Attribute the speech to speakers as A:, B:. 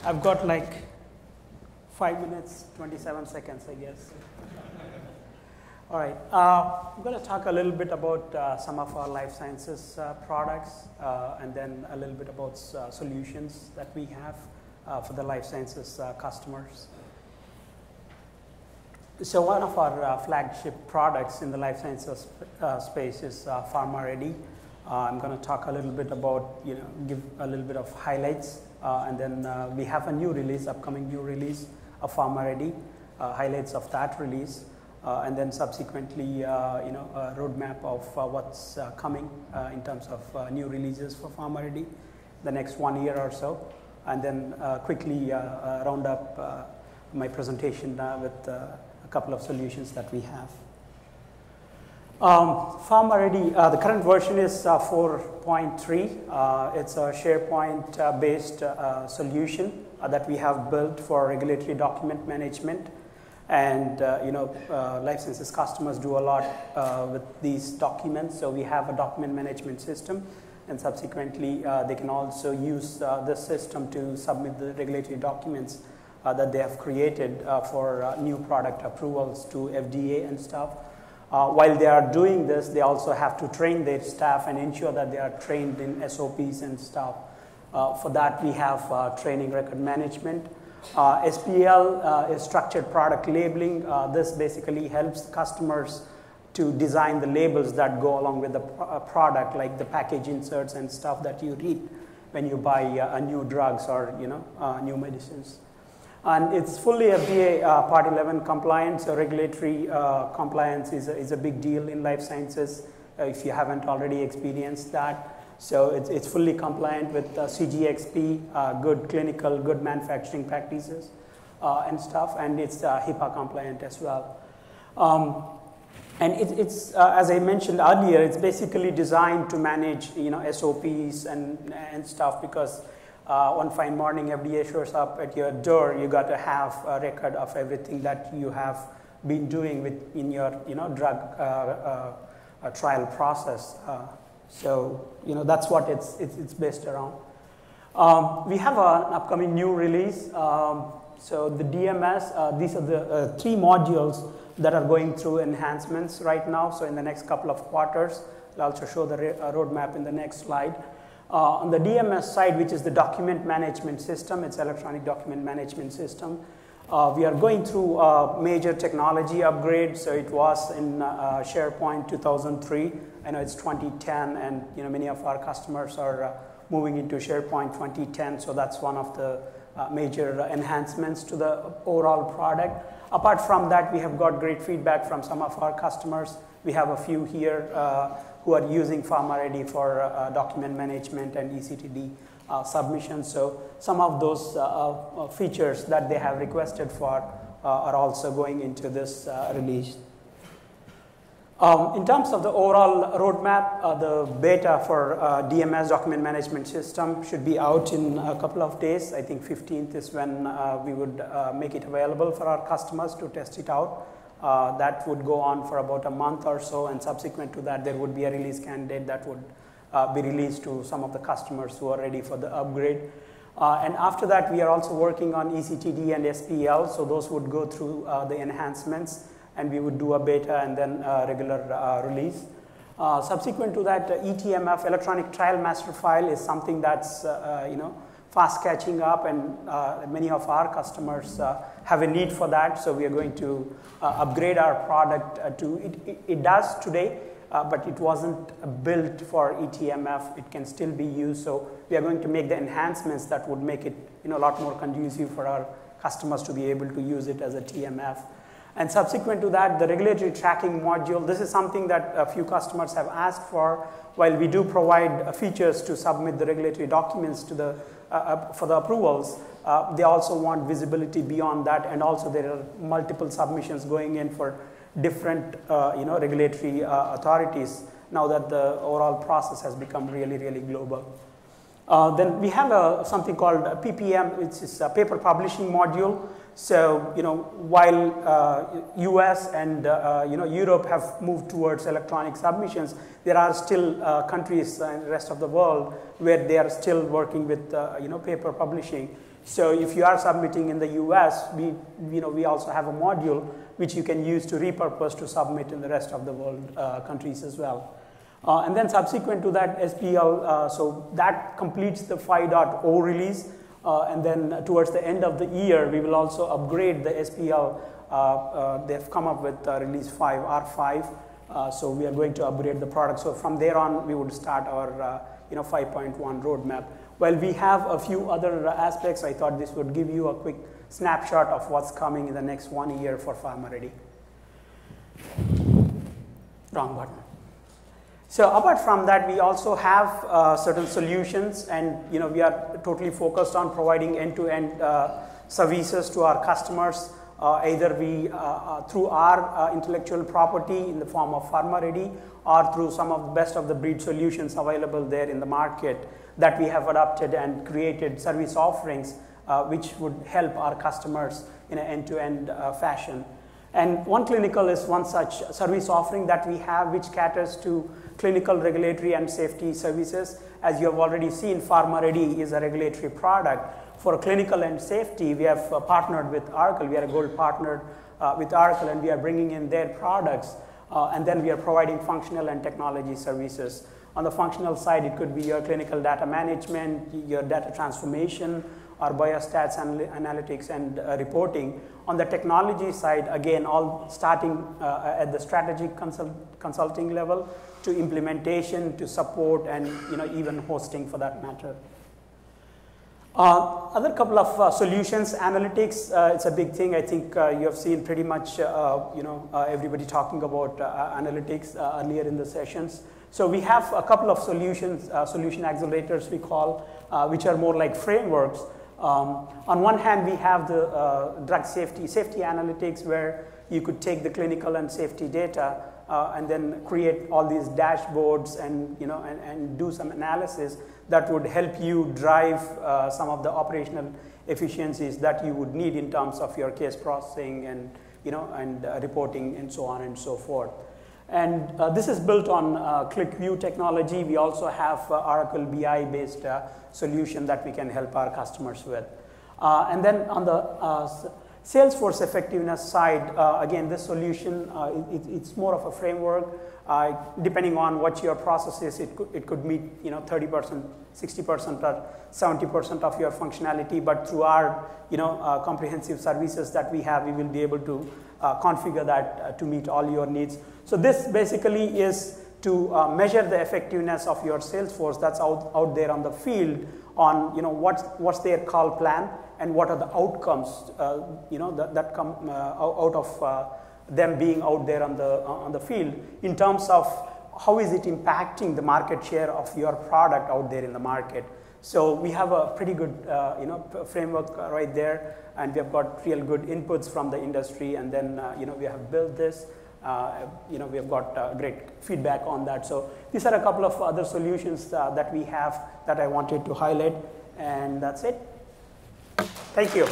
A: I've got like 5 minutes, 27 seconds, I guess. All right, I'm going to talk a little bit about some of our life sciences products and then a little bit about solutions that we have for the life sciences customers. So one of our flagship products in the life sciences space is Pharma Ready. I'm going to talk a little bit about, give a little bit of highlights, and then we have a new release, upcoming new release of Pharma Ready, highlights of that release, and then subsequently, a roadmap of what's coming in terms of new releases for Pharma Ready the next 1 year or so, and then quickly round up my presentation with a couple of solutions that we have. Pharma Ready, the current version is 4.3. It's a SharePoint-based solution that we have built for regulatory document management. And life sciences customers do a lot with these documents. So we have a document management system, and subsequently they can also use this system to submit the regulatory documents that they have created for new product approvals to FDA and stuff. While they are doing this, they also have to train their staff and ensure that they are trained in SOPs and stuff. For that, we have training record management. SPL is structured product labeling. This basically helps customers to design the labels that go along with the product, like the package inserts and stuff that you read when you buy new drugs or new medicines. And it's fully FDA Part 11 compliant, so regulatory compliance is a big deal in life sciences if you haven't already experienced that. So it's fully compliant with CGXP, good clinical, good manufacturing practices and stuff, and it's HIPAA compliant as well. And it's as I mentioned earlier, it's basically designed to manage SOPs and stuff, because one fine morning FDA shows up at your door, you got to have a record of everything that you have been doing in your drug trial process. So that's what it's based around. We have an upcoming new release. So the DMS, these are the 3 modules that are going through enhancements right now. So in the next couple of quarters, I'll also show the roadmap in the next slide. On the DMS side, which is the document management system, it's electronic document management system. We are going through a major technology upgrade. So it was in SharePoint 2003. I know it's 2010, and many of our customers are moving into SharePoint 2010. So that's one of the major enhancements to the overall product. Apart from that, we have got great feedback from some of our customers. We have a few here who are using Pharma Ready for document management and ECTD submissions. So some of those features that they have requested for are also going into this release. In terms of the overall roadmap, the beta for DMS, document management system, should be out in a couple of days. I think 15th is when we would make it available for our customers to test it out. That would go on for about a month or so, and subsequent to that, there would be a release candidate that would be released to some of the customers who are ready for the upgrade. And after that, we are also working on ECTD and SPL, so those would go through the enhancements, and we would do a beta and then a regular release. Subsequent to that, ETMF, Electronic Trial Master File, is something that's fast catching up, and many of our customers have a need for that. So we are going to upgrade our product to it does today, but it wasn't built for ETMF. It can still be used. So we are going to make the enhancements that would make it a lot more conducive for our customers to be able to use it as a TMF. And subsequent to that, the regulatory tracking module, this is something that a few customers have asked for. While we do provide features to submit the regulatory documents to the for the approvals, they also want visibility beyond that, and also there are multiple submissions going in for different regulatory authorities now that the overall process has become really, really global. Then we have something called PPM, which is a paper publishing module. So, while US and Europe have moved towards electronic submissions, there are still countries in the rest of the world where they are still working with paper publishing. So if you are submitting in the US, we also have a module which you can use to repurpose to submit in the rest of the world countries as well. And then subsequent to that SPL, so that completes the 5.0 release. And then towards the end of the year, we will also upgrade the SPL. They've come up with release 5, R5. So we are going to upgrade the product. So from there on, we would start our 5.1 roadmap. While we have a few other aspects, I thought this would give you a quick snapshot of what's coming in the next 1 year for PharmaReady. Wrong button. So apart from that, we also have certain solutions, and we are totally focused on providing end-to-end services to our customers, either through our intellectual property in the form of PharmaReady, or through some of the best of the breed solutions available there in the market that we have adopted and created service offerings which would help our customers in an end-to-end fashion. And One Clinical is one such service offering that we have, which caters to clinical, regulatory, and safety services. As you have already seen, PharmaReady is a regulatory product. For clinical and safety, we have partnered with Oracle. We are a gold partner with Oracle, and we are bringing in their products. And then we are providing functional and technology services. On the functional side, it could be your clinical data management, your data transformation, or biostats analytics and reporting. On the technology side, again, all starting at the strategic consulting level to implementation, to support, and even hosting for that matter. Other couple of solutions, analytics, it's a big thing. I think you have seen pretty much everybody talking about analytics earlier in the sessions. So we have a couple of solutions, solution accelerators we call, which are more like frameworks. On one hand, we have the drug safety analytics, where you could take the clinical and safety data and then create all these dashboards and and do some analysis that would help you drive some of the operational efficiencies that you would need in terms of your case processing and reporting and so on and so forth. And this is built on ClickView technology. We also have Oracle BI based solution that we can help our customers with. And then on the Salesforce effectiveness side, again, this solution, it's more of a framework. Depending on what your process is, it could meet 30%, 60%, or 70% of your functionality. But through our comprehensive services that we have, we will be able to configure that to meet all your needs. So this basically is to measure the effectiveness of your Salesforce that's out there on the field on what's their call plan and what are the outcomes that come out of them being out there on the field in terms of how is it impacting the market share of your product out there in the market. So we have a pretty good framework right there, and we have got real good inputs from the industry, and then we have built this. We have got great feedback on that. So these are a couple of other solutions that we have that I wanted to highlight, and that's it. Thank you.